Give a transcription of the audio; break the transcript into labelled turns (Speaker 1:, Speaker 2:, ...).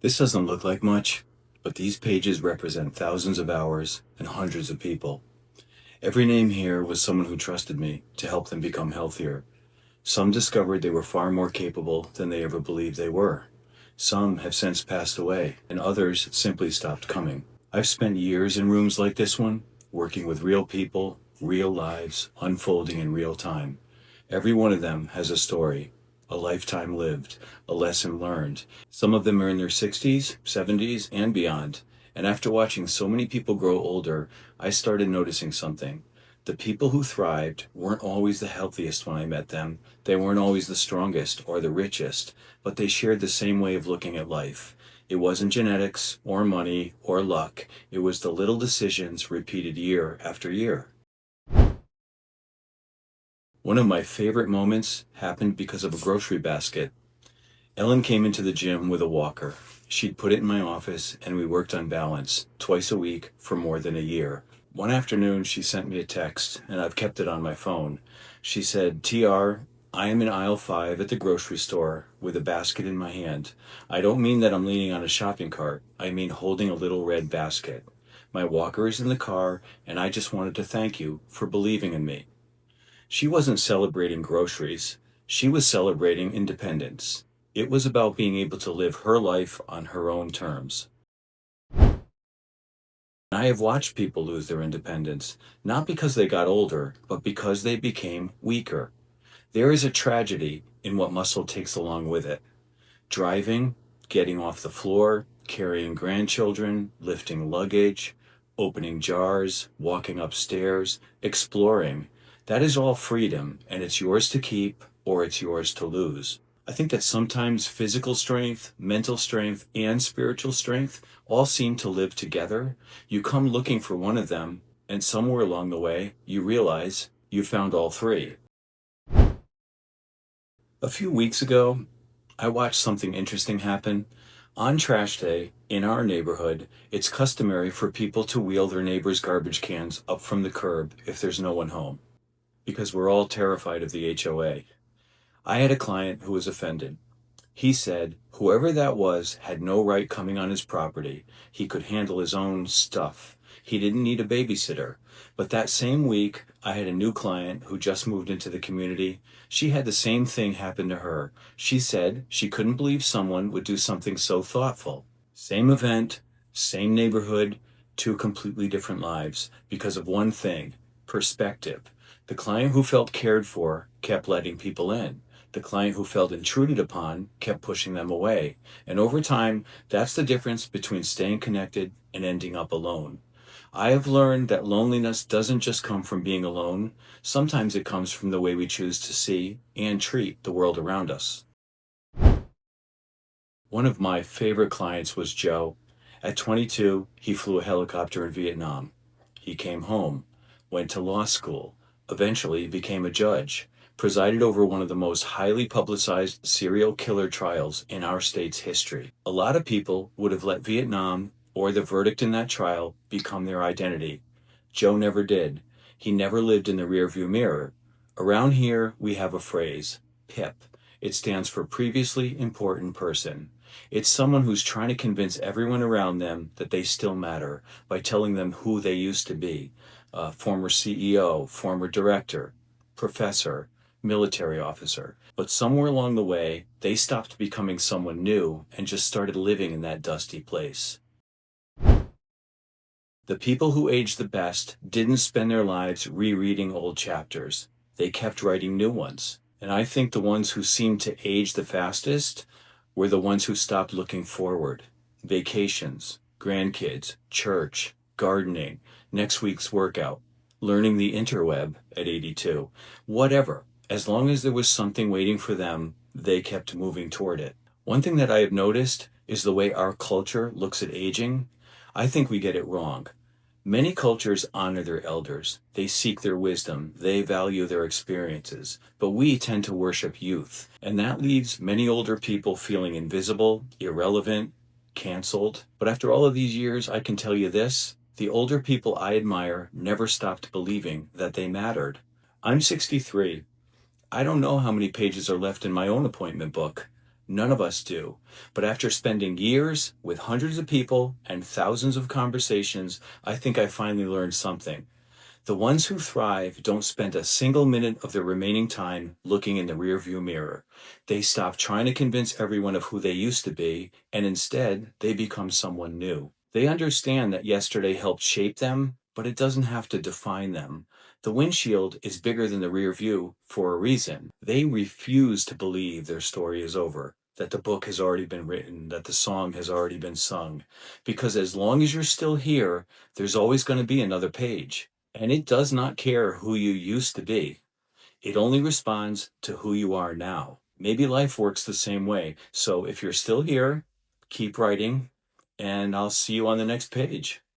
Speaker 1: This doesn't look like much, but these pages represent thousands of hours and hundreds of people. Every name here was someone who trusted me to help them become healthier. Some discovered they were far more capable than they ever believed they were. Some have since passed away, and others simply stopped coming. I've spent years in rooms like this one, working with real people, real lives, unfolding in real time. Every one of them has a story, a lifetime lived, a lesson learned. Some of them are in their 60s, 70s, and beyond. And after watching so many people grow older, I started noticing something. The people who thrived weren't always the healthiest when I met them. They weren't always the strongest or the richest, but they shared the same way of looking at life. It wasn't genetics or money or luck. It was the little decisions repeated year after year. One of my favorite moments happened because of a grocery basket. Ellen came into the gym with a walker. She'd put it in my office and we worked on balance twice a week for more than a year. One afternoon, she sent me a text, and I've kept it on my phone. She said, TR, I am in aisle 5 at the grocery store with a basket in my hand. I don't mean that I'm leaning on a shopping cart. I mean holding a little red basket. My walker is in the car, and I just wanted to thank you for believing in me. She wasn't celebrating groceries. She was celebrating independence. It was about being able to live her life on her own terms. I have watched people lose their independence, not because they got older, but because they became weaker. There is a tragedy in what muscle takes along with it. Driving, getting off the floor, carrying grandchildren, lifting luggage, opening jars, walking upstairs, exploring. That is all freedom, and it's yours to keep or it's yours to lose. I think that sometimes physical strength, mental strength, and spiritual strength all seem to live together. You come looking for one of them, and somewhere along the way, you realize you found all three. A few weeks ago, I watched something interesting happen. On trash day, in our neighborhood, it's customary for people to wheel their neighbor's garbage cans up from the curb if there's no one home, because we're all terrified of the HOA. I had a client who was offended. He said whoever that was had no right coming on his property. He could handle his own stuff. He didn't need a babysitter. But that same week, I had a new client who just moved into the community. She had the same thing happen to her. She said she couldn't believe someone would do something so thoughtful. Same event, same neighborhood, two completely different lives because of one thing: perspective. The client who felt cared for kept letting people in. The client who felt intruded upon kept pushing them away. And over time, that's the difference between staying connected and ending up alone. I have learned that loneliness doesn't just come from being alone. Sometimes it comes from the way we choose to see and treat the world around us. One of my favorite clients was Joe. At 22, he flew a helicopter in Vietnam. He came home, went to law school, eventually became a judge, presided over one of the most highly publicized serial killer trials in our state's history. A lot of people would have let Vietnam or the verdict in that trial become their identity. Joe never did. He never lived in the rearview mirror. Around here, we have a phrase, PIP. It stands for Previously Important Person. It's someone who's trying to convince everyone around them that they still matter by telling them who they used to be. Former CEO, former director, professor, military officer. But somewhere along the way, they stopped becoming someone new and just started living in that dusty place. The people who aged the best didn't spend their lives rereading old chapters. They kept writing new ones. And I think the ones who seemed to age the fastest were the ones who stopped looking forward. Vacations, grandkids, church, gardening, next week's workout, learning the interweb at 82. Whatever. As long as there was something waiting for them, they kept moving toward it. One thing that I have noticed is the way our culture looks at aging. I think we get it wrong. Many cultures honor their elders. They seek their wisdom. They value their experiences. But we tend to worship youth. And that leaves many older people feeling invisible, irrelevant, canceled. But after all of these years, I can tell you this: the older people I admire never stopped believing that they mattered. I'm 63. I don't know how many pages are left in my own appointment book, None of us do. But after spending years with hundreds of people and thousands of conversations, I think I finally learned something. The ones who thrive don't spend a single minute of their remaining time looking in the rearview mirror. They stop trying to convince everyone of who they used to be, and instead, they become someone new. They understand that yesterday helped shape them, but it doesn't have to define them. The windshield is bigger than the rear view for a reason. They refuse to believe their story is over, that the book has already been written, that the song has already been sung. Because as long as you're still here, there's always going to be another page. And it does not care who you used to be. It only responds to who you are now. Maybe life works the same way. So if you're still here, keep writing, and I'll see you on the next page.